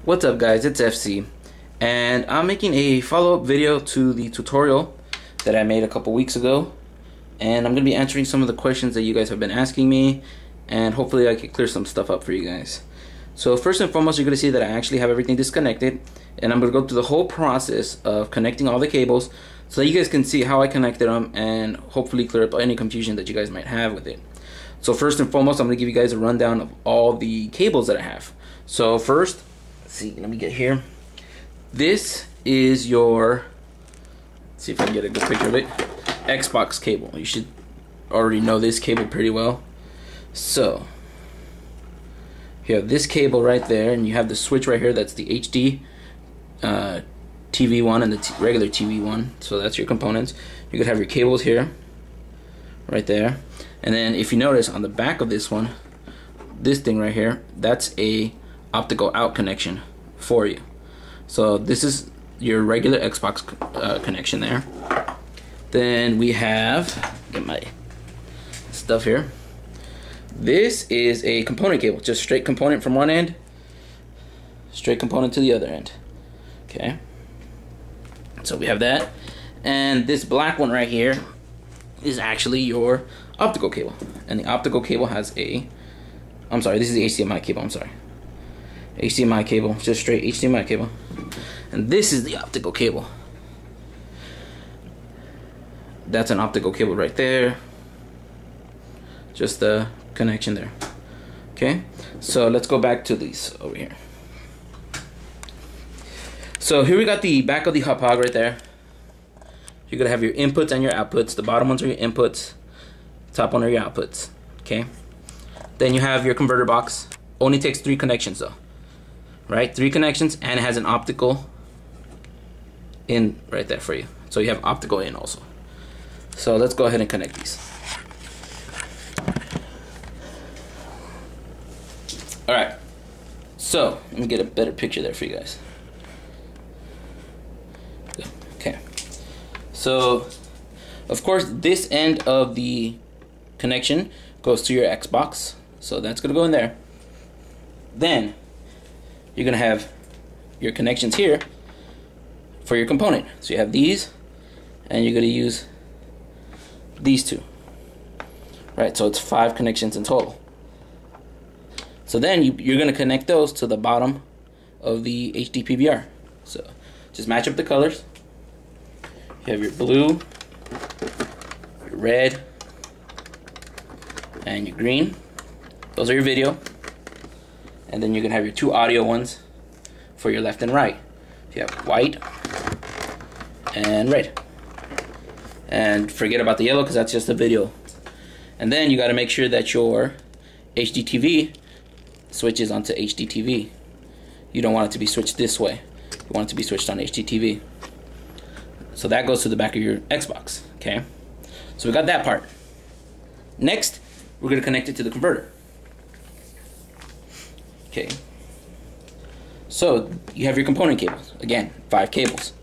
What's up guys, it's FC and I'm making a follow-up video to the tutorial that I made a couple weeks ago, and I'm going to be answering some of the questions that you guys have been asking me, and hopefully I can clear some stuff up for you guys. So first and foremost, you're going to see that I actually have everything disconnected, and I'm going to go through the whole process of connecting all the cables so that you guys can see how I connected them and hopefully clear up any confusion that you guys might have with it. So first and foremost, I'm going to give you guys a rundown of all the cables that I have. So first, see, let me get here. This is your, let's see if I can get a good picture of it, Xbox cable. You should already know this cable pretty well. So you have this cable right there, and you have the switch right here. That's the HD TV one and the regular TV one. So that's your components. You could have your cables here, right there, and then if you notice on the back of this one, this thing right here, that's a optical out connection for you. So this is your regular Xbox connection there. Then we have, get my stuff here. This is a component cable, just straight component from one end, straight component to the other end. Okay, so we have that, and this black one right here is actually your optical cable, and the optical cable has a, I'm sorry, this is the HDMI cable, I'm sorry. HDMI cable, just straight HDMI cable. And this is the optical cable. That's an optical cable right there. Just the connection there. Okay, so let's go back to these over here. So here we got the back of the hot hog right there. You're gonna have your inputs and your outputs. The bottom ones are your inputs, top one are your outputs. Okay, then you have your converter box. Only takes 3 connections though. Right, 3 connections, and it has an optical in right there for you. So you have optical in also. So let's go ahead and connect these. Alright, so let me get a better picture there for you guys. Okay, so of course this end of the connection goes to your Xbox, so that's gonna go in there. Then you're gonna have your connections here for your component. So you have these, and you're gonna use these 2. Right, so it's 5 connections in total. So then you're gonna connect those to the bottom of the HD PVR. So just match up the colors. You have your blue, your red, and your green. Those are your video. And then you're gonna have your 2 audio ones for your left and right. You have white and red. And forget about the yellow because that's just a video. And then you gotta make sure that your HD TV switches onto HD TV. You don't want it to be switched this way. You want it to be switched on HD TV. So that goes to the back of your Xbox, okay? So we got that part. Next, we're gonna connect it to the converter. Okay, so you have your component cables. Again, 5 cables.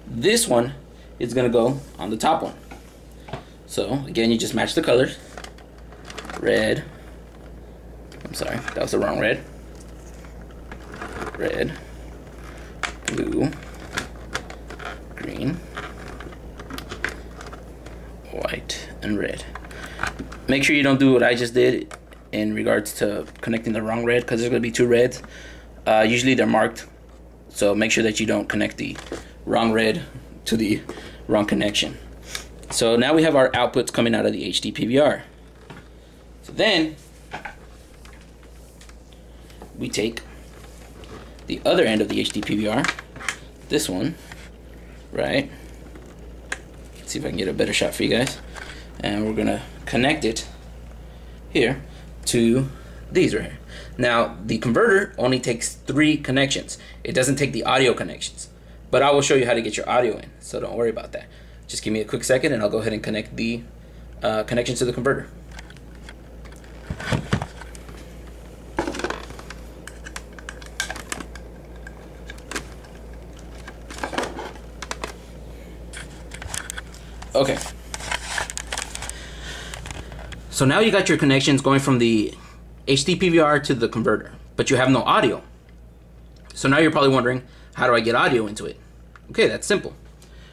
This one is gonna go on the top one. So again, you just match the colors. Red, I'm sorry, that was the wrong red. Red, blue, green, white, and red. Make sure you don't do what I just did in regards to connecting the wrong red, because there's going to be 2 reds. Usually they're marked, so make sure that you don't connect the wrong red to the wrong connection. So now we have our outputs coming out of the HD PVR. So then we take the other end of the HD PVR, this one, right? Let's see if I can get a better shot for you guys. And we're going to connect it here to these right here. Now the converter only takes 3 connections. It doesn't take the audio connections, but I will show you how to get your audio in, so don't worry about that. Just give me a quick second and I'll go ahead and connect the connections to the converter. Okay, so now you got your connections going from the HD PVR to the converter, but you have no audio. So now you're probably wondering, how do I get audio into it? Okay, that's simple.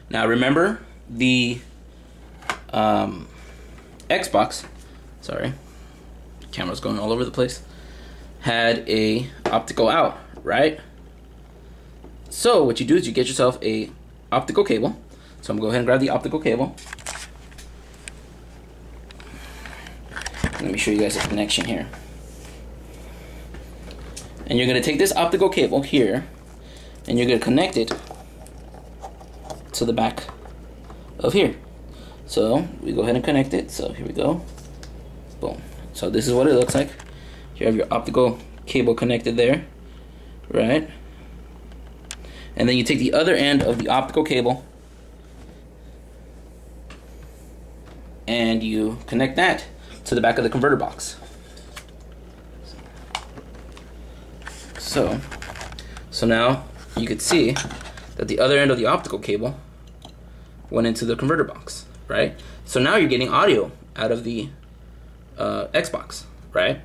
Now remember the Xbox, sorry, camera's going all over the place, had a optical out, right? So what you do is you get yourself a optical cable. So I'm gonna go ahead and grab the optical cable. Let me show you guys the connection here. And you're gonna take this optical cable here and you're gonna connect it to the back of here. So we go ahead and connect it. So here we go. Boom. So this is what it looks like. You have your optical cable connected there, right? And then you take the other end of the optical cable and you connect that to the back of the converter box. So now you could see that the other end of the optical cable went into the converter box, right? So now you're getting audio out of the Xbox, right?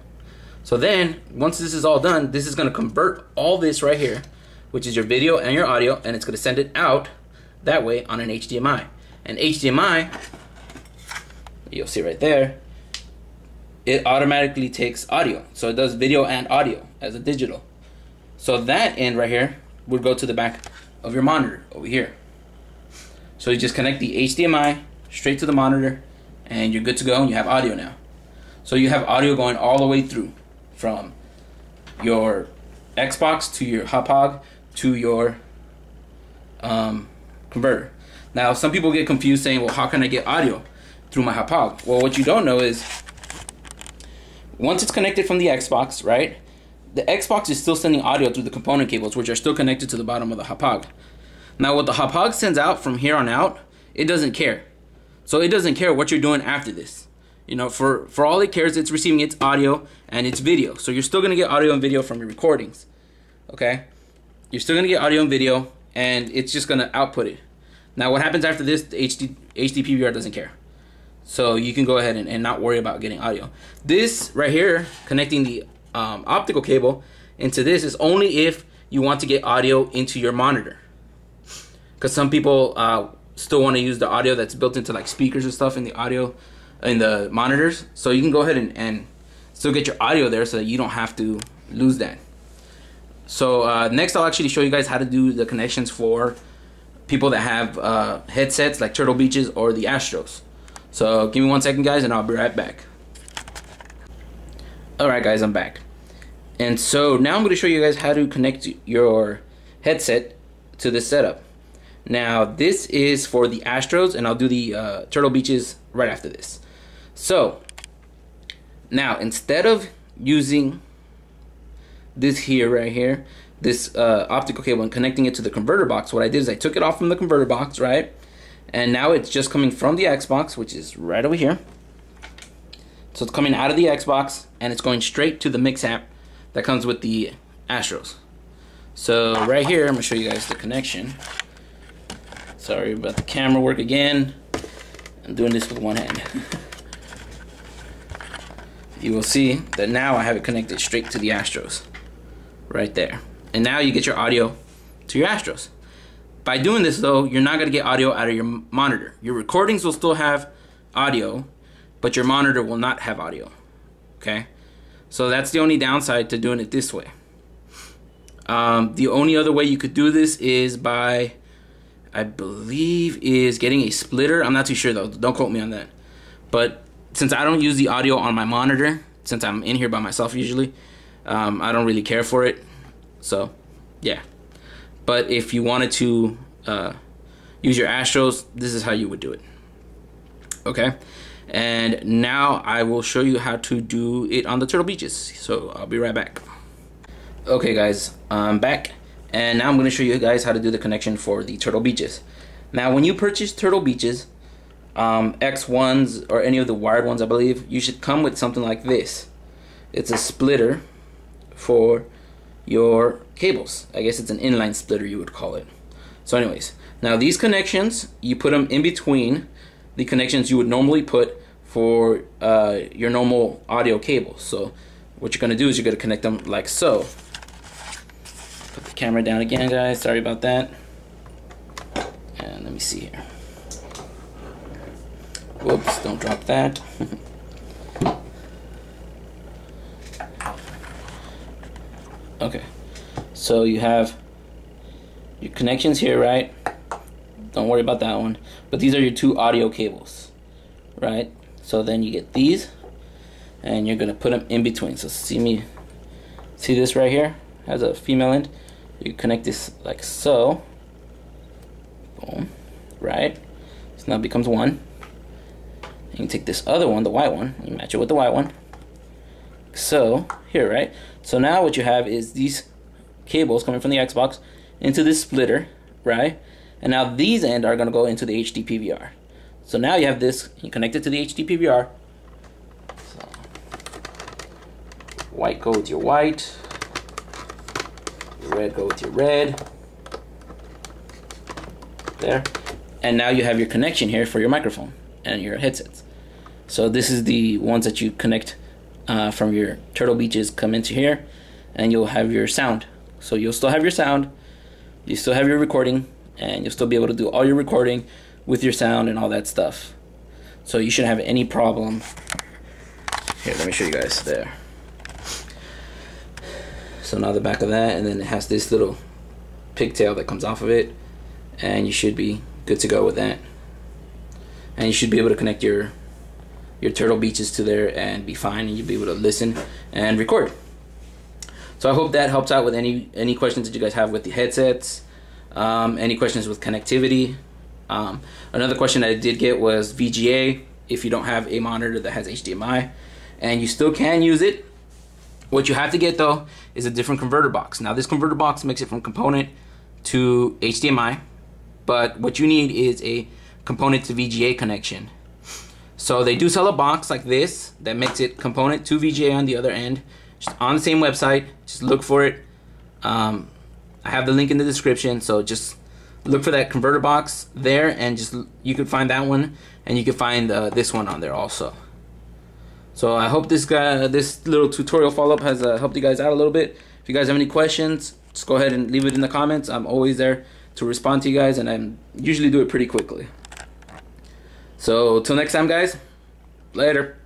So then once this is all done, this is going to convert all this right here, which is your video and your audio, and it's going to send it out that way on an HDMI. And HDMI, you'll see right there, it automatically takes audio. So it does video and audio as a digital. So that end right here would go to the back of your monitor over here. So you just connect the HDMI straight to the monitor and you're good to go, and you have audio now. So you have audio going all the way through from your Xbox to your hop to your converter. Now some people get confused saying, well, how can I get audio through my hop? Well, what you don't know is once it's connected from the Xbox, right, the Xbox is still sending audio through the component cables, which are still connected to the bottom of the hop. Now what the hop sends out from here on out, it doesn't care. So it doesn't care what you're doing after this. You know, for all it cares, it's receiving its audio and its video. So you're still going to get audio and video from your recordings. Okay? You're still going to get audio and video, and it's just going to output it. Now what happens after this, the HD PVR doesn't care. So you can go ahead and not worry about getting audio. This right here, connecting the optical cable into this, is only if you want to get audio into your monitor. Because some people still want to use the audio that's built into like speakers and stuff in the audio in the monitors. So you can go ahead and still get your audio there so that you don't have to lose that. So next I'll actually show you guys how to do the connections for people that have headsets like Turtle Beaches or the Astros. So give me 1 second, guys, and I'll be right back. Alright guys, I'm back. And so now I'm going to show you guys how to connect your headset to this setup. Now this is for the Astros, and I'll do the Turtle Beaches right after this. So now instead of using this here, right here, this optical cable, and connecting it to the converter box, what I did is I took it off from the converter box, right? And now it's just coming from the Xbox, which is right over here. So it's coming out of the Xbox and it's going straight to the mix amp that comes with the Astros. So right here, I'm gonna show you guys the connection. Sorry about the camera work again. I'm doing this with one hand. You will see that now I have it connected straight to the Astros. Right there. And now you get your audio to your Astros. By doing this though, you're not gonna get audio out of your monitor. Your recordings will still have audio, but your monitor will not have audio. Okay? So that's the only downside to doing it this way. The only other way you could do this is by, I believe, is getting a splitter. I'm not too sure though, don't quote me on that. But since I don't use the audio on my monitor, since I'm in here by myself usually, I don't really care for it. So yeah. But if you wanted to use your Astros, this is how you would do it. Okay? And now I will show you how to do it on the Turtle Beaches. So I'll be right back. Okay guys, I'm back. And now I'm going to show you guys how to do the connection for the Turtle Beaches. Now when you purchase Turtle Beaches, X1s or any of the wired ones, I believe, you should come with something like this. It's a splitter for your cables. I guess it's an inline splitter, you would call it. So anyways, now these connections, you put them in between the connections you would normally put for your normal audio cables. So what you're going to do is you're going to connect them like so. Put the camera down again, guys. Sorry about that. And let me see here. Whoops, don't drop that. Okay, so you have your connections here, right? Don't worry about that one. But these are your two audio cables, right? So then you get these, and you're gonna put them in between. So see this right here? Has a female end. You connect this like so. Boom, right? So now it becomes one. You can take this other one, the white one, and you match it with the white one. So here, right? So now what you have is these cables coming from the Xbox into this splitter, right? And now these end are gonna go into the HD PVR. So now you have this, you connect it to the HD PVR. So white go with your white, your red go with your red. There. And now you have your connection here for your microphone and your headsets. So this is the ones that you connect from your Turtle Beaches, come into here, and you'll have your sound. So you'll still have your sound, you still have your recording, and you'll still be able to do all your recording with your sound and all that stuff. So you shouldn't have any problem. Here, let me show you guys there. So now the back of that, and then it has this little pigtail that comes off of it, and you should be good to go with that. And you should be able to connect your Turtle Beaches to there and be fine, and you'll be able to listen and record. So I hope that helps out with any questions that you guys have with the headsets, any questions with connectivity. Another question that I did get was VGA, if you don't have a monitor that has HDMI, and you still can use it. What you have to get though is a different converter box. Now this converter box makes it from component to HDMI, but what you need is a component to VGA connection. So they do sell a box like this that makes it component to VGA on the other end, just on the same website. Just look for it. I have the link in the description, so just look for that converter box there, and just you can find that one, and you can find this one on there also. So I hope this little tutorial follow-up has helped you guys out a little bit. If you guys have any questions, just go ahead and leave it in the comments. I'm always there to respond to you guys, and I usually do it pretty quickly. So till next time, guys, later.